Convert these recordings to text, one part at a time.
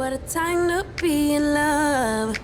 What a time to be in love.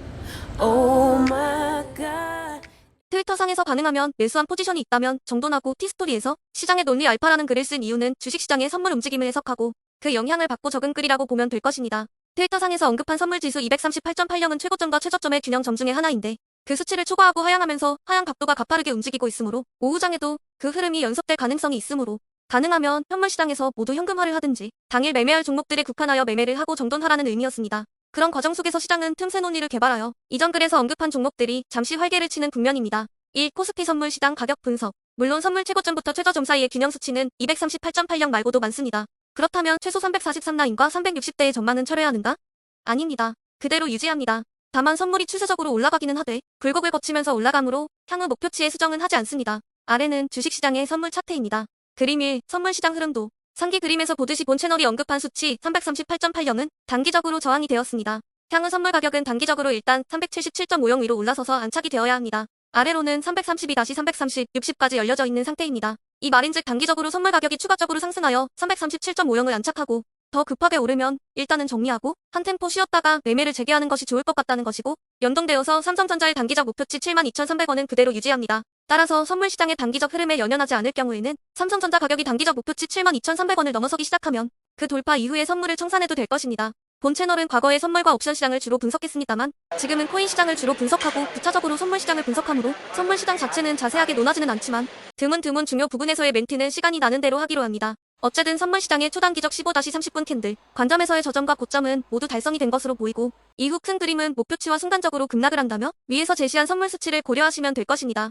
Oh my God. 트위터상에서 가능하면 매수한 포지션이 있다면 정돈하고 티스토리에서 시장의 논리 알파라는 글을 쓴 이유는 주식시장의 선물 움직임을 해석하고 그 영향을 받고 적응글이라고 보면 될 것입니다. 트위터상에서 언급한 선물지수 238.80은 최고점과 최저점의 균형점 중의 하나인데 그 수치를 초과하고 하향하면서 하향 각도가 가파르게 움직이고 있으므로 오후장에도 그 흐름이 연속될 가능성이 있으므로 가능하면 현물시장에서 모두 현금화를 하든지 당일 매매할 종목들에 국한하여 매매를 하고 정돈하라는 의미였습니다. 그런 과정 속에서 시장은 틈새 논리를 개발하여 이전 글에서 언급한 종목들이 잠시 활개를 치는 국면입니다. 1. 코스피 선물 시장 가격 분석. 물론 선물 최고점부터 최저점 사이의 균형 수치는 238.80 말고도 많습니다. 그렇다면 최소 343라인과 360대의 전망은 철회하는가? 아닙니다. 그대로 유지합니다. 다만 선물이 추세적으로 올라가기는 하되 굴곡을 거치면서 올라가므로 향후 목표치에 수정은 하지 않습니다. 아래는 주식시장의 선물 차트입니다. 그림 1. 선물시장 흐름도. 상기 그림에서 보듯이 본 채널이 언급한 수치 338.80은 단기적으로 저항이 되었습니다. 향후 선물 가격은 단기적으로 일단 377.50 위로 올라서서 안착이 되어야 합니다. 아래로는 332-330, 60까지 열려져 있는 상태입니다. 이 말인즉 단기적으로 선물 가격이 추가적으로 상승하여 337.50을 안착하고 더 급하게 오르면 일단은 정리하고 한 템포 쉬었다가 매매를 재개하는 것이 좋을 것 같다는 것이고 연동되어서 삼성전자의 단기적 목표치 72,300원은 그대로 유지합니다. 따라서 선물시장의 단기적 흐름에 연연하지 않을 경우에는 삼성전자 가격이 단기적 목표치 72,300원을 넘어서기 시작하면 그 돌파 이후에 선물을 청산해도 될 것입니다. 본 채널은 과거에 선물과 옵션 시장을 주로 분석했습니다만 지금은 코인 시장을 주로 분석하고 부차적으로 선물 시장을 분석하므로 선물 시장 자체는 자세하게 논하지는 않지만 드문 중요 부분에서의 멘트는 시간이 나는 대로 하기로 합니다. 어쨌든 선물 시장의 초단기적 15-30분 캔들, 관점에서의 저점과 고점은 모두 달성이 된 것으로 보이고 이후 큰 그림은 목표치와 순간적으로 급락을 한다며 위에서 제시한 선물 수치를 고려하시면 될 것입니다.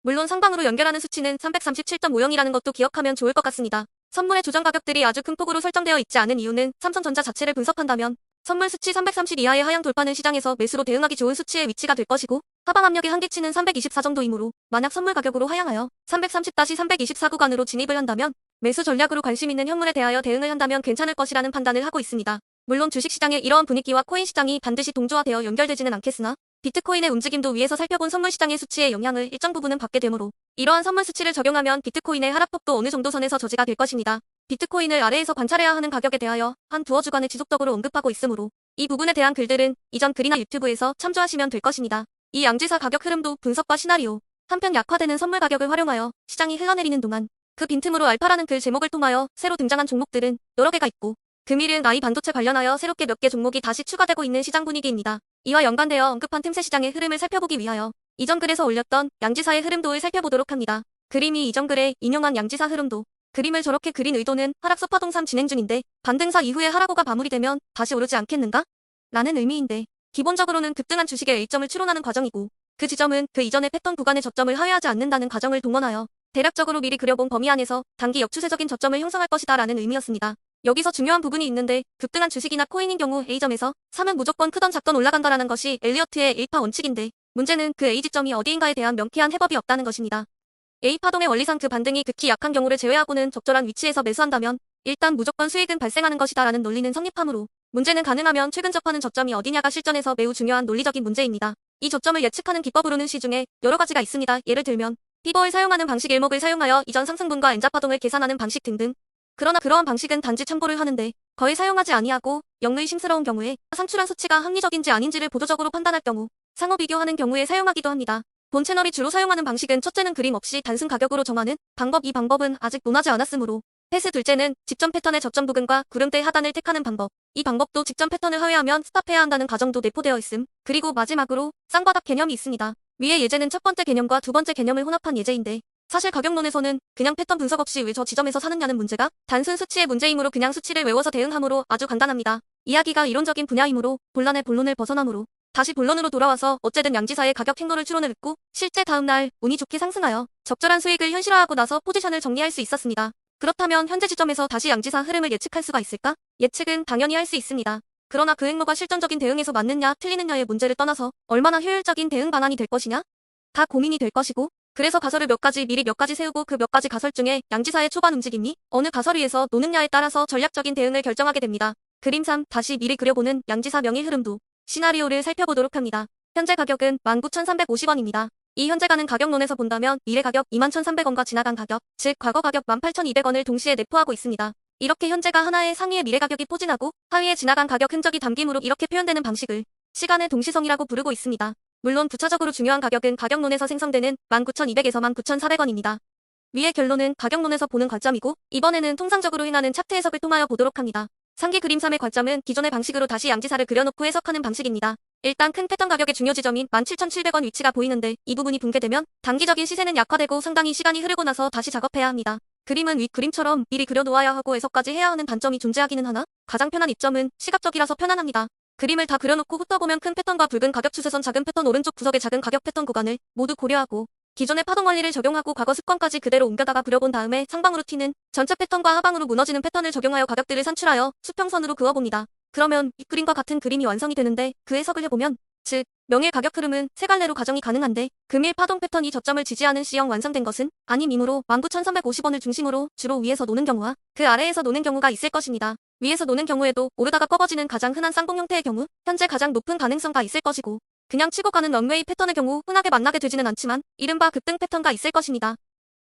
물론 상방으로 연결하는 수치는 337.50이라는 것도 기억하면 좋을 것 같습니다. 선물의 조정 가격들이 아주 큰 폭으로 설정되어 있지 않은 이유는 삼성전자 자체를 분석한다면 선물 수치 330 이하의 하향 돌파는 시장에서 매수로 대응하기 좋은 수치의 위치가 될 것이고 하방 압력의 한계치는 324 정도이므로 만약 선물 가격으로 하향하여 330-324 구간으로 진입을 한다면 매수 전략으로 관심 있는 현물에 대하여 대응을 한다면 괜찮을 것이라는 판단을 하고 있습니다. 물론 주식시장의 이러한 분위기와 코인 시장이 반드시 동조화되어 연결되지는 않겠으나 비트코인의 움직임도 위에서 살펴본 선물시장의 수치의 영향을 일정 부분은 받게 되므로 이러한 선물 수치를 적용하면 비트코인의 하락폭도 어느 정도 선에서 저지가 될 것입니다. 비트코인을 아래에서 관찰해야 하는 가격에 대하여 한 두어 주간을 지속적으로 언급하고 있으므로 이 부분에 대한 글들은 이전 글이나 유튜브에서 참조하시면 될 것입니다. 이 양지사 가격 흐름도 분석과 시나리오, 한편 약화되는 선물 가격을 활용하여 시장이 흘러내리는 동안 그 빈틈으로 알파라는 글 제목을 통하여 새로 등장한 종목들은 여러 개가 있고 금일은 AI 반도체 관련하여 새롭게 몇 개 종목이 다시 추가되고 있는 시장 분위기입니다. 이와 연관되어 언급한 틈새 시장의 흐름을 살펴보기 위하여 이전 글에서 올렸던 양지사의 흐름도를 살펴보도록 합니다. 그림이 이전 글에 인용한 양지사 흐름도. 그림을 저렇게 그린 의도는 하락 소파 동산 진행 중인데 반등사 이후에 하락호가 마무리되면 다시 오르지 않겠는가? 라는 의미인데 기본적으로는 급등한 주식의 A점을 추론하는 과정이고 그 지점은 그 이전의 패턴 구간의 저점을 하회하지 않는다는 가정을 동원하여 대략적으로 미리 그려본 범위 안에서 단기 역추세적인 저점을 형성할 것이다 라는 의미였습니다. 여기서 중요한 부분이 있는데 급등한 주식이나 코인인 경우 A점에서 3은 무조건 크던 작던 올라간다라는 것이 엘리어트의 A파 원칙인데 문제는 그 A지점이 어디인가에 대한 명쾌한 해법이 없다는 것입니다. A파동의 원리상 그 반등이 극히 약한 경우를 제외하고는 적절한 위치에서 매수한다면 일단 무조건 수익은 발생하는 것이다 라는 논리는 성립하므로 문제는 가능하면 최근 접하는 저점이 어디냐가 실전에서 매우 중요한 논리적인 문제입니다. 이 저점을 예측하는 기법으로는 시중에 여러 가지가 있습니다. 예를 들면 피버를 사용하는 방식 일목을 사용하여 이전 상승분과 N자파동을 계산하는 방식 등등. 그러나 그러한 방식은 단지 참고를 하는데 거의 사용하지 아니하고 영의심스러운 경우에 상출한 수치가 합리적인지 아닌지를 보조적으로 판단할 경우 상호 비교하는 경우에 사용하기도 합니다. 본 채널이 주로 사용하는 방식은 첫째는 그림 없이 단순 가격으로 정하는 방법. 이 방법은 아직 논하지 않았으므로 패스. 둘째는 직전 패턴의 저점 부근과 구름대 하단을 택하는 방법. 이 방법도 직전 패턴을 하회하면 스탑해야 한다는 가정도 내포되어 있음. 그리고 마지막으로 쌍바닥 개념이 있습니다. 위의 예제는 첫 번째 개념과 두 번째 개념을 혼합한 예제인데 사실 가격론에서는 그냥 패턴 분석 없이 왜 저 지점에서 사느냐는 문제가 단순 수치의 문제이므로 그냥 수치를 외워서 대응하므로 아주 간단합니다. 이야기가 이론적인 분야이므로 본란의 본론을 벗어나므로 다시 본론으로 돌아와서 어쨌든 양지사의 가격 행로를 추론을 했고 실제 다음날 운이 좋게 상승하여 적절한 수익을 현실화하고 나서 포지션을 정리할 수 있었습니다. 그렇다면 현재 지점에서 다시 양지사 흐름을 예측할 수가 있을까? 예측은 당연히 할 수 있습니다. 그러나 그 행로가 실전적인 대응에서 맞느냐 틀리느냐의 문제를 떠나서 얼마나 효율적인 대응 방안이 될 것이냐? 다 고민이 될 것이고 그래서 가설을 미리 몇 가지 세우고 그 몇 가지 가설 중에 양지사의 초반 움직임이 어느 가설 위에서 노느냐에 따라서 전략적인 대응을 결정하게 됩니다. 그림 3. 다시 미리 그려보는 양지사 명의 흐름도. 시나리오를 살펴보도록 합니다. 현재 가격은 19,350원입니다. 이 현재 가는 가격론에서 본다면 미래 가격 21,300원과 지나간 가격, 즉 과거 가격 18,200원을 동시에 내포하고 있습니다. 이렇게 현재가 하나의 상위의 미래 가격이 포진하고 하위에 지나간 가격 흔적이 담김으로 이렇게 표현되는 방식을 시간의 동시성이라고 부르고 있습니다. 물론 부차적으로 중요한 가격은 가격론에서 생성되는 19,200에서 19,400원입니다. 위의 결론은 가격론에서 보는 관점이고 이번에는 통상적으로 행하는 차트 해석을 통하여 보도록 합니다. 상기 그림 3의 관점은 기존의 방식으로 다시 양지사를 그려놓고 해석하는 방식입니다. 일단 큰 패턴 가격의 중요 지점인 17,700원 위치가 보이는데 이 부분이 붕괴되면 단기적인 시세는 약화되고 상당히 시간이 흐르고 나서 다시 작업해야 합니다. 그림은 윗 그림처럼 미리 그려놓아야 하고 해석까지 해야 하는 단점이 존재하기는 하나 가장 편한 이점은 시각적이라서 편안합니다. 그림을 다 그려놓고 훑어보면 큰 패턴과 붉은 가격 추세선 작은 패턴 오른쪽 구석의 작은 가격 패턴 구간을 모두 고려하고 기존의 파동 원리를 적용하고 과거 습관까지 그대로 옮겨다가 그려본 다음에 상방으로 튀는 전체 패턴과 하방으로 무너지는 패턴을 적용하여 가격들을 산출하여 수평선으로 그어봅니다. 그러면 윗그림과 같은 그림이 완성이 되는데 그 해석을 해보면 즉 명일 가격 흐름은 세 갈래로 가정이 가능한데 금일 파동 패턴이 저점을 지지하는 C형 완성된 것은 아님이므로 19,350원을 중심으로 주로 위에서 노는 경우와 그 아래에서 노는 경우가 있을 것입니다. 위에서 노는 경우에도 오르다가 꺾어지는 가장 흔한 쌍봉 형태의 경우 현재 가장 높은 가능성가 있을 것이고 그냥 치고 가는 런웨이 패턴의 경우 흔하게 만나게 되지는 않지만 이른바 급등 패턴가 있을 것입니다.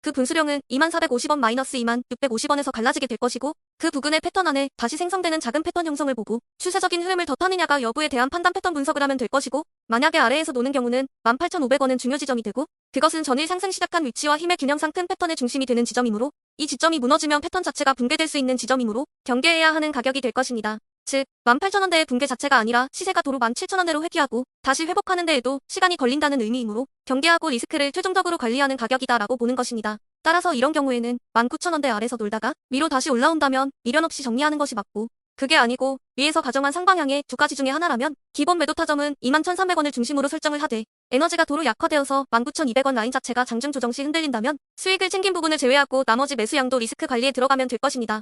그 분수령은 2450원 마이너스 2650원에서 갈라지게 될 것이고 그 부근의 패턴 안에 다시 생성되는 작은 패턴 형성을 보고 추세적인 흐름을 더 타느냐가 여부에 대한 판단 패턴 분석을 하면 될 것이고 만약에 아래에서 노는 경우는 18,500원은 중요 지점이 되고 그것은 전일 상승 시작한 위치와 힘의 균형상 큰 패턴의 중심이 되는 지점이므로 이 지점이 무너지면 패턴 자체가 붕괴될 수 있는 지점이므로 경계해야 하는 가격이 될 것입니다. 즉 18,000원대의 붕괴 자체가 아니라 시세가 도로 17,000원대로 회귀하고 다시 회복하는 데에도 시간이 걸린다는 의미이므로 경계하고 리스크를 최종적으로 관리하는 가격이다라고 보는 것입니다. 따라서 이런 경우에는 19,000원대 아래서 놀다가 위로 다시 올라온다면 미련 없이 정리하는 것이 맞고 그게 아니고 위에서 가정한 상방향의 두 가지 중에 하나라면 기본 매도 타점은 21,300원을 중심으로 설정을 하되 에너지가 도로 약화되어서 19,200원 라인 자체가 장중 조정 시 흔들린다면 수익을 챙긴 부분을 제외하고 나머지 매수량도 리스크 관리에 들어가면 될 것입니다.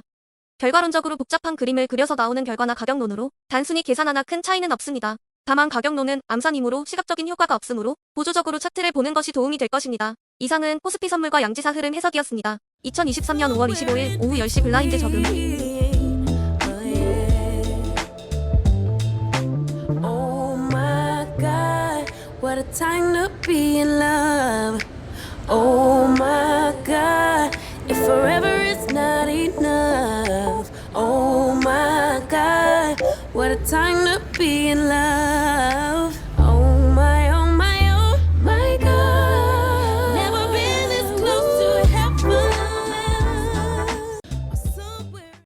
결과론적으로 복잡한 그림을 그려서 나오는 결과나 가격론으로 단순히 계산하나 큰 차이는 없습니다. 다만 가격론은 암산이므로 시각적인 효과가 없으므로 보조적으로 차트를 보는 것이 도움이 될 것입니다. 이상은 코스피 선물과 양지사 흐름 해석이었습니다. 2023년 5월 25일 오후 10시 블라인드 적용. Oh my God, what a time to be in love. Oh my God, if forever is not enough. Oh my God, what a time to be in love.